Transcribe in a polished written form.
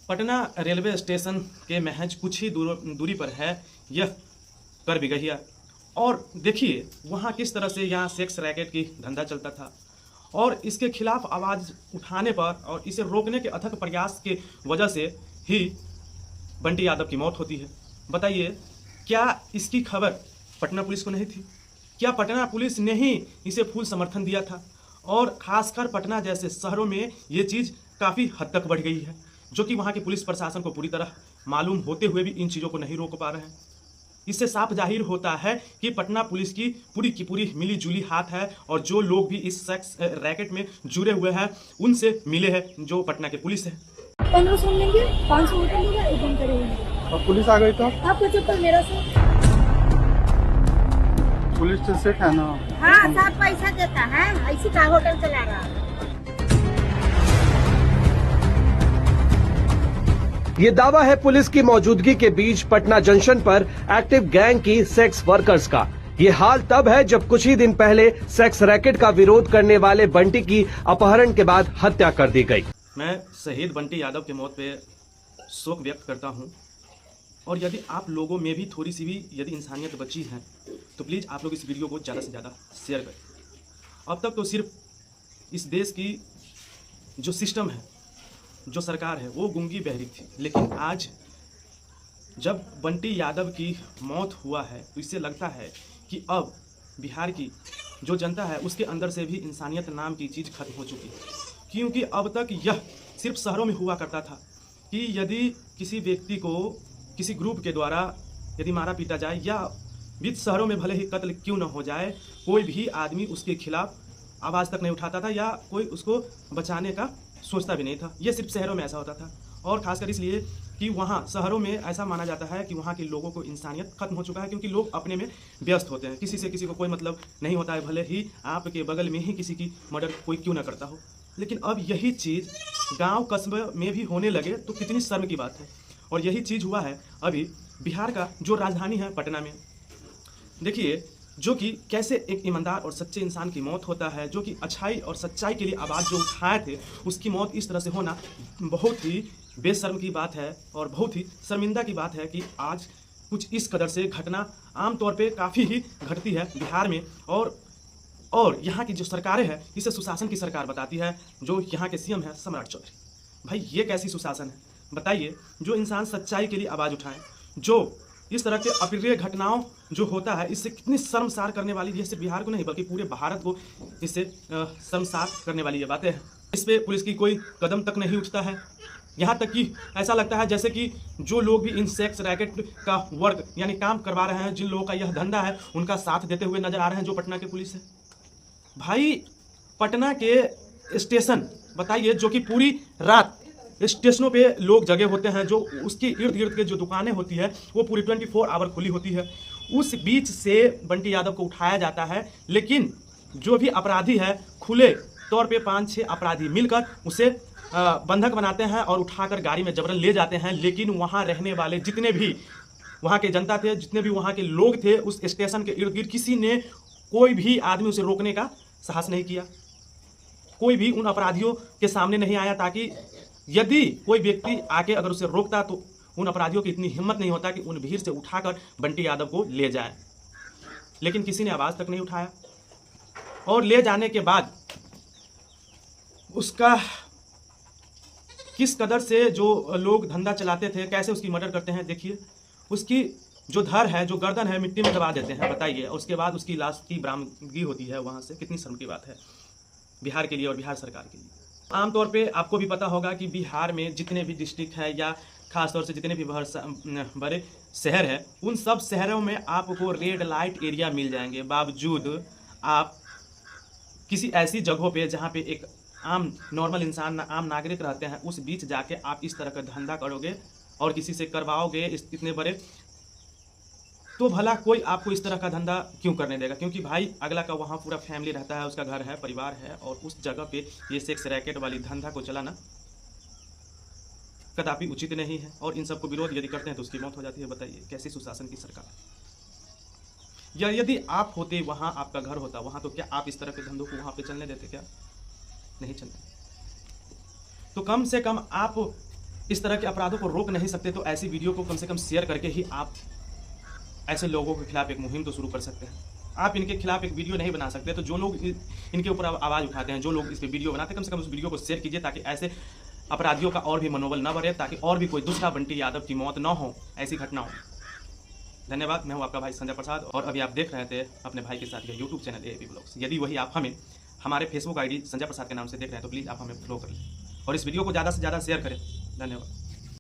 Patna railway station के महज कुछ ही दूरी पर है यह कर भी गई है। और देखिए वहाँ किस तरह से यहाँ सेक्स रैकेट की धंधा चलता था और इसके खिलाफ आवाज़ उठाने पर और इसे रोकने के अथक प्रयास के वजह से ही बंटी यादव की मौत होती है। बताइए, क्या इसकी खबर पटना पुलिस को नहीं थी? क्या पटना पुलिस ने ही इसे फुल समर्थन दिया था? और ख़ासकर पटना जैसे शहरों में ये चीज़ काफ़ी हद तक बढ़ गई है, जो कि वहाँ के पुलिस प्रशासन को पूरी तरह मालूम होते हुए भी इन चीज़ों को नहीं रोक पा रहे हैं। इससे साफ जाहिर होता है कि पटना पुलिस की पूरी मिली जुली हाथ है और जो लोग भी इस सेक्स रैकेट में जुड़े हुए हैं उनसे मिले हैं जो पटना के पुलिस है। 1500 लेंगे, 500 होटल होगा, एक दिन करेंगे। और पुलिस आ गई तो आपका चप्पल मेरा से। पुलिस तो सेठ है ना? हाँ, सब पैसा देता है, ऐसी का होटल चला रहा है। ये दावा है पुलिस की मौजूदगी के बीच पटना जंक्शन पर एक्टिव गैंग की सेक्स वर्कर्स का। ये हाल तब है जब कुछ ही दिन पहले सेक्स रैकेट का विरोध करने वाले बंटी की अपहरण के बाद हत्या कर दी गई। मैं शहीद बंटी यादव की मौत पे शोक व्यक्त करता हूँ और यदि आप लोगों में भी थोड़ी सी भी यदि इंसानियत बची है तो प्लीज़ आप लोग इस वीडियो को ज़्यादा से ज़्यादा शेयर करें। अब तक तो सिर्फ इस देश की जो सिस्टम है, जो सरकार है, वो गूंगी बहरी थी, लेकिन आज जब बंटी यादव की मौत हुआ है तो इससे लगता है कि अब बिहार की जो जनता है उसके अंदर से भी इंसानियत नाम की चीज़ खत्म हो चुकी है। क्योंकि अब तक यह सिर्फ शहरों में हुआ करता था कि यदि किसी व्यक्ति को किसी ग्रुप के द्वारा यदि मारा पीटा जाए या बीच शहरों में भले ही कत्ल क्यों न हो जाए, कोई भी आदमी उसके खिलाफ आवाज़ तक नहीं उठाता था या कोई उसको बचाने का सोचता भी नहीं था। ये सिर्फ शहरों में ऐसा होता था और ख़ासकर इसलिए कि वहाँ शहरों में ऐसा माना जाता है कि वहाँ के लोगों को इंसानियत खत्म हो चुका है, क्योंकि लोग अपने में व्यस्त होते हैं। किसी से किसी को कोई मतलब नहीं होता है, भले ही आपके बगल में ही किसी की मर्डर कोई क्यों ना करता हो। लेकिन अब यही चीज़ गांव कस्बे में भी होने लगे तो कितनी शर्म की बात है। और यही चीज़ हुआ है अभी बिहार का जो राजधानी है पटना में। देखिए जो कि कैसे एक ईमानदार और सच्चे इंसान की मौत होता है, जो कि अच्छाई और सच्चाई के लिए आवाज़ जो उठाए थे, उसकी मौत इस तरह से होना बहुत ही बेशर्म की बात है और बहुत ही शर्मिंदा की बात है कि आज कुछ इस कदर से घटना आमतौर पे काफ़ी ही घटती है बिहार में। और यहाँ की जो सरकारें हैं इसे सुशासन की सरकार बताती है। जो यहाँ के सीएम है सम्राट चौधरी, भाई ये कैसी सुशासन है बताइए? जो इंसान सच्चाई के लिए आवाज़ उठाएं, जो इस तरह के अप्रिय घटनाओं जो होता है इससे कितनी शर्मसार करने वाली, ये सिर्फ बिहार को नहीं बल्कि पूरे भारत को इससे शर्मसार करने वाली ये बातें हैं। इस पर पुलिस की कोई कदम तक नहीं उठता है। यहाँ तक कि ऐसा लगता है जैसे कि जो लोग भी इन सेक्स रैकेट का वर्क यानी काम करवा रहे हैं, जिन लोगों का यह धंधा है, उनका साथ देते हुए नजर आ रहे हैं जो पटना के पुलिस है। भाई पटना के स्टेशन बताइए, जो कि पूरी रात स्टेशनों पे लोग जगे होते हैं, जो उसके इर्द गिर्द के जो दुकानें होती है वो पूरी 24 आवर खुली होती है, उस बीच से बंटी यादव को उठाया जाता है। लेकिन जो भी अपराधी है खुले तौर पे 5-6 अपराधी मिलकर उसे बंधक बनाते हैं और उठाकर गाड़ी में जबरन ले जाते हैं। लेकिन वहाँ रहने वाले जितने भी वहाँ के जनता थे, जितने भी वहाँ के लोग थे उस स्टेशन के इर्द गिर्द, किसी ने कोई भी आदमी उसे रोकने का साहस नहीं किया। कोई भी उन अपराधियों के सामने नहीं आया ताकि यदि कोई व्यक्ति आके अगर उसे रोकता तो उन अपराधियों की इतनी हिम्मत नहीं होता कि उन भीड़ से उठाकर बंटी यादव को ले जाए। लेकिन किसी ने आवाज़ तक नहीं उठाया और ले जाने के बाद उसका किस कदर से जो लोग धंधा चलाते थे कैसे उसकी मर्डर करते हैं। देखिए उसकी जो धड़ है, जो गर्दन है, मिट्टी में दबा देते हैं बताइए। और उसके बाद उसकी लाश की बरामदगी होती है वहाँ से। कितनी शर्म की बात है बिहार के लिए और बिहार सरकार के लिए। आमतौर पे आपको भी पता होगा कि बिहार में जितने भी डिस्ट्रिक्ट है या ख़ासतौर से जितने भी बड़े शहर हैं, उन सब शहरों में आपको रेड लाइट एरिया मिल जाएंगे। बावजूद आप किसी ऐसी जगहों पे जहाँ पे एक आम नॉर्मल इंसान, आम नागरिक रहते हैं, उस बीच जाके आप इस तरह का धंधा करोगे और किसी से करवाओगे इतने बड़े, तो भला कोई आपको इस तरह का धंधा क्यों करने देगा? क्योंकि भाई अगला का वहाँ पूरा फैमिली रहता है, उसका घर है, परिवार है, और उस जगह पे ये सेक्स रैकेट वाली धंधा को चलाना कदापि उचित नहीं है। और इन सबको विरोध यदि करते हैं तो उसकी मौत हो जाती है। बताइए कैसी सुशासन की सरकार। या यदि आप होते वहाँ, आपका घर होता वहाँ, तो क्या आप इस तरह के धंधों को वहाँ पे चलने देते? क्या नहीं चलने। तो कम से कम आप इस तरह के अपराधों को रोक नहीं सकते तो ऐसी वीडियो को कम से कम शेयर करके ही आप ऐसे लोगों के खिलाफ एक मुहिम तो शुरू कर सकते हैं। आप इनके खिलाफ एक वीडियो नहीं बना सकते तो जो लोग इनके ऊपर आवाज़ उठाते हैं, जो लोग इस पर वीडियो बनाते हैं, कम से कम उस वीडियो को शेयर कीजिए ताकि ऐसे अपराधियों का और भी मनोबल न बढ़े, ताकि और भी कोई दूसरा बंटी यादव की मौत न हो, ऐसी घटना हो। धन्यवाद। मैं हूं आपका भाई संजय प्रसाद और अभी आप देख रहे थे अपने भाई के साथ ये यूट्यूब चैनल एएपी ब्लॉग्स। यदि वही आप हमें हमारे फेसबुक आईडी संजय प्रसाद के नाम से देख रहे हैं तो प्लीज़ आप हमें फॉलो करिए और इस वीडियो को ज़्यादा से ज़्यादा शेयर करें। धन्यवाद।